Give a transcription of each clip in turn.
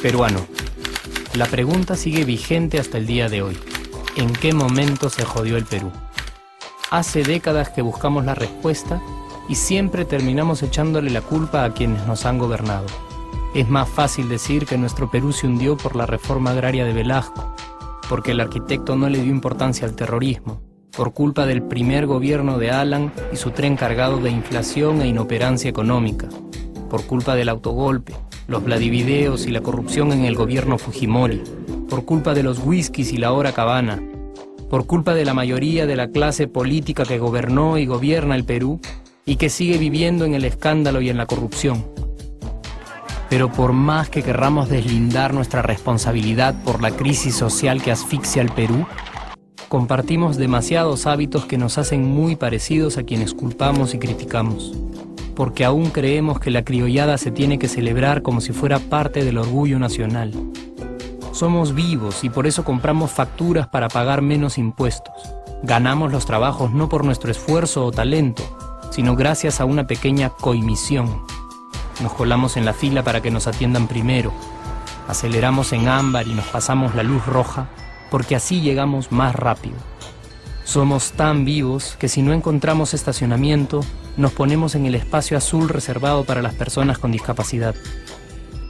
Peruano. La pregunta sigue vigente hasta el día de hoy. ¿En qué momento se jodió el Perú? Hace décadas que buscamos la respuesta y siempre terminamos echándole la culpa a quienes nos han gobernado. Es más fácil decir que nuestro Perú se hundió por la reforma agraria de Velasco, porque el arquitecto no le dio importancia al terrorismo, por culpa del primer gobierno de Alan y su tren cargado de inflación e inoperancia económica, por culpa del autogolpe, los Vladivideos y la corrupción en el gobierno Fujimori, por culpa de los whiskies y la hora cabana, por culpa de la mayoría de la clase política que gobernó y gobierna el Perú y que sigue viviendo en el escándalo y en la corrupción. Pero por más que querramos deslindar nuestra responsabilidad por la crisis social que asfixia al Perú, compartimos demasiados hábitos que nos hacen muy parecidos a quienes culpamos y criticamos, porque aún creemos que la criollada se tiene que celebrar como si fuera parte del orgullo nacional. Somos vivos y por eso compramos facturas para pagar menos impuestos. Ganamos los trabajos no por nuestro esfuerzo o talento, sino gracias a una pequeña coimisión. Nos colamos en la fila para que nos atiendan primero, aceleramos en ámbar y nos pasamos la luz roja, porque así llegamos más rápido. Somos tan vivos que si no encontramos estacionamiento, nos ponemos en el espacio azul reservado para las personas con discapacidad.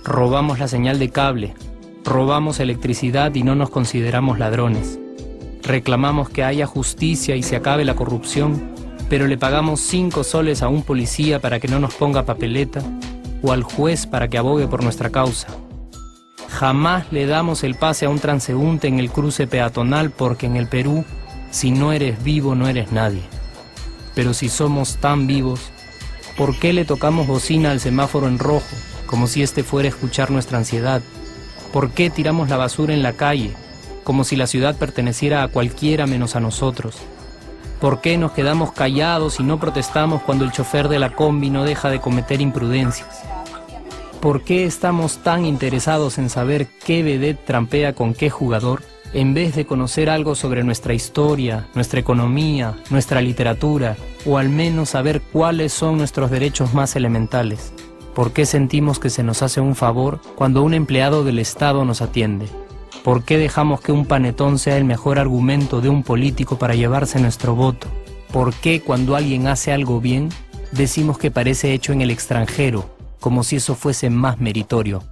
Robamos la señal de cable, robamos electricidad y no nos consideramos ladrones. Reclamamos que haya justicia y se acabe la corrupción, pero le pagamos 5 soles a un policía para que no nos ponga papeleta o al juez para que abogue por nuestra causa. Jamás le damos el pase a un transeúnte en el cruce peatonal porque en el Perú, si no eres vivo, no eres nadie. Pero si somos tan vivos, ¿por qué le tocamos bocina al semáforo en rojo, como si este fuera a escuchar nuestra ansiedad? ¿Por qué tiramos la basura en la calle, como si la ciudad perteneciera a cualquiera menos a nosotros? ¿Por qué nos quedamos callados y no protestamos cuando el chofer de la combi no deja de cometer imprudencias? ¿Por qué estamos tan interesados en saber qué vedette trampea con qué jugador, en vez de conocer algo sobre nuestra historia, nuestra economía, nuestra literatura, o al menos saber cuáles son nuestros derechos más elementales? ¿Por qué sentimos que se nos hace un favor cuando un empleado del Estado nos atiende? ¿Por qué dejamos que un panetón sea el mejor argumento de un político para llevarse nuestro voto? ¿Por qué cuando alguien hace algo bien, decimos que parece hecho en el extranjero, como si eso fuese más meritorio?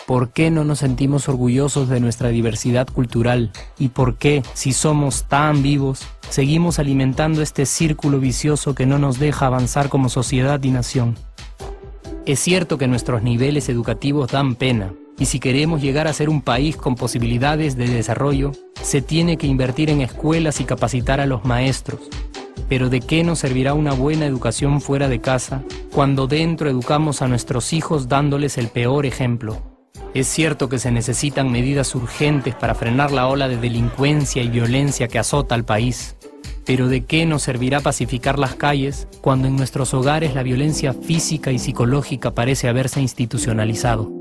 ¿Por qué no nos sentimos orgullosos de nuestra diversidad cultural? ¿Y por qué, si somos tan vivos, seguimos alimentando este círculo vicioso que no nos deja avanzar como sociedad y nación? Es cierto que nuestros niveles educativos dan pena, y si queremos llegar a ser un país con posibilidades de desarrollo, se tiene que invertir en escuelas y capacitar a los maestros. Pero ¿de qué nos servirá una buena educación fuera de casa cuando dentro educamos a nuestros hijos dándoles el peor ejemplo? Es cierto que se necesitan medidas urgentes para frenar la ola de delincuencia y violencia que azota al país. Pero ¿de qué nos servirá pacificar las calles cuando en nuestros hogares la violencia física y psicológica parece haberse institucionalizado?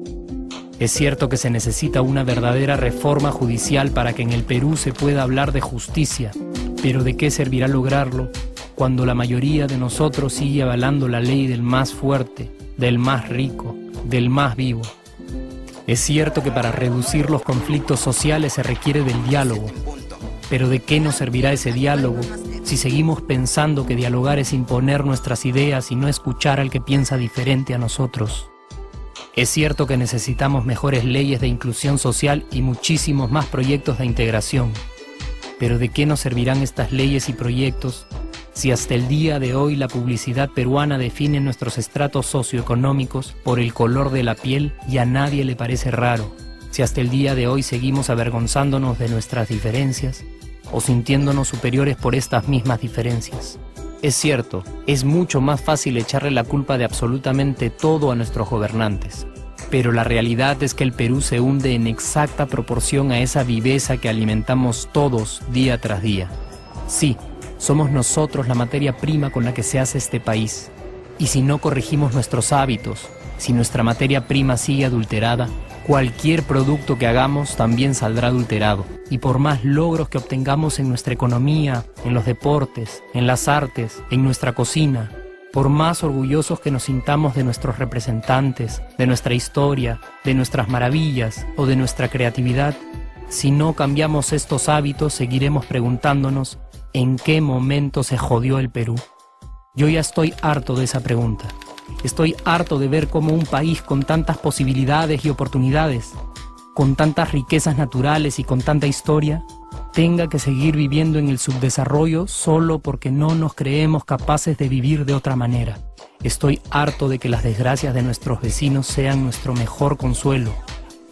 Es cierto que se necesita una verdadera reforma judicial para que en el Perú se pueda hablar de justicia, pero ¿de qué servirá lograrlo cuando la mayoría de nosotros sigue avalando la ley del más fuerte, del más rico, del más vivo? Es cierto que para reducir los conflictos sociales se requiere del diálogo, pero ¿de qué nos servirá ese diálogo si seguimos pensando que dialogar es imponer nuestras ideas y no escuchar al que piensa diferente a nosotros? Es cierto que necesitamos mejores leyes de inclusión social y muchísimos más proyectos de integración. Pero ¿de qué nos servirán estas leyes y proyectos si hasta el día de hoy la publicidad peruana define nuestros estratos socioeconómicos por el color de la piel y a nadie le parece raro? Si hasta el día de hoy seguimos avergonzándonos de nuestras diferencias o sintiéndonos superiores por estas mismas diferencias. Es cierto, es mucho más fácil echarle la culpa de absolutamente todo a nuestros gobernantes, pero la realidad es que el Perú se hunde en exacta proporción a esa viveza que alimentamos todos día tras día. Sí, somos nosotros la materia prima con la que se hace este país, y si no corregimos nuestros hábitos, Si nuestra materia prima sigue adulterada, cualquier producto que hagamos también saldrá adulterado. Y por más logros que obtengamos en nuestra economía, en los deportes, en las artes, en nuestra cocina, por más orgullosos que nos sintamos de nuestros representantes, de nuestra historia, de nuestras maravillas o de nuestra creatividad, si no cambiamos estos hábitos, seguiremos preguntándonos ¿en qué momento se jodió el Perú? Yo ya estoy harto de esa pregunta. Estoy harto de ver cómo un país con tantas posibilidades y oportunidades, con tantas riquezas naturales y con tanta historia, tenga que seguir viviendo en el subdesarrollo solo porque no nos creemos capaces de vivir de otra manera. Estoy harto de que las desgracias de nuestros vecinos sean nuestro mejor consuelo.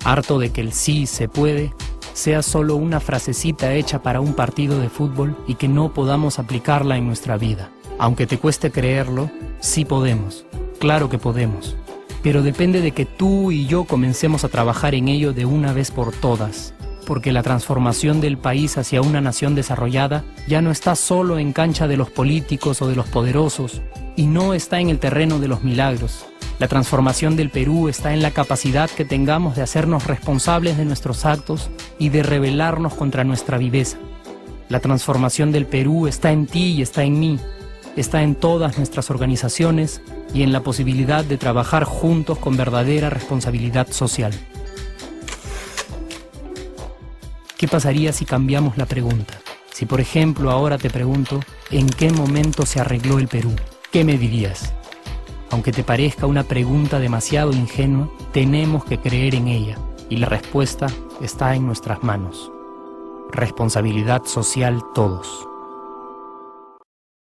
Harto de que el sí se puede sea solo una frasecita hecha para un partido de fútbol y que no podamos aplicarla en nuestra vida. Aunque te cueste creerlo, sí podemos. Claro que podemos. Pero depende de que tú y yo comencemos a trabajar en ello de una vez por todas. Porque la transformación del país hacia una nación desarrollada ya no está solo en cancha de los políticos o de los poderosos, y no está en el terreno de los milagros. La transformación del Perú está en la capacidad que tengamos de hacernos responsables de nuestros actos y de rebelarnos contra nuestra viveza. La transformación del Perú está en ti y está en mí, está en todas nuestras organizaciones y en la posibilidad de trabajar juntos con verdadera responsabilidad social. ¿Qué pasaría si cambiamos la pregunta? Si por ejemplo ahora te pregunto, ¿en qué momento se arregló el Perú? ¿Qué me dirías? Aunque te parezca una pregunta demasiado ingenua, tenemos que creer en ella, y la respuesta está en nuestras manos. Responsabilidad social todos.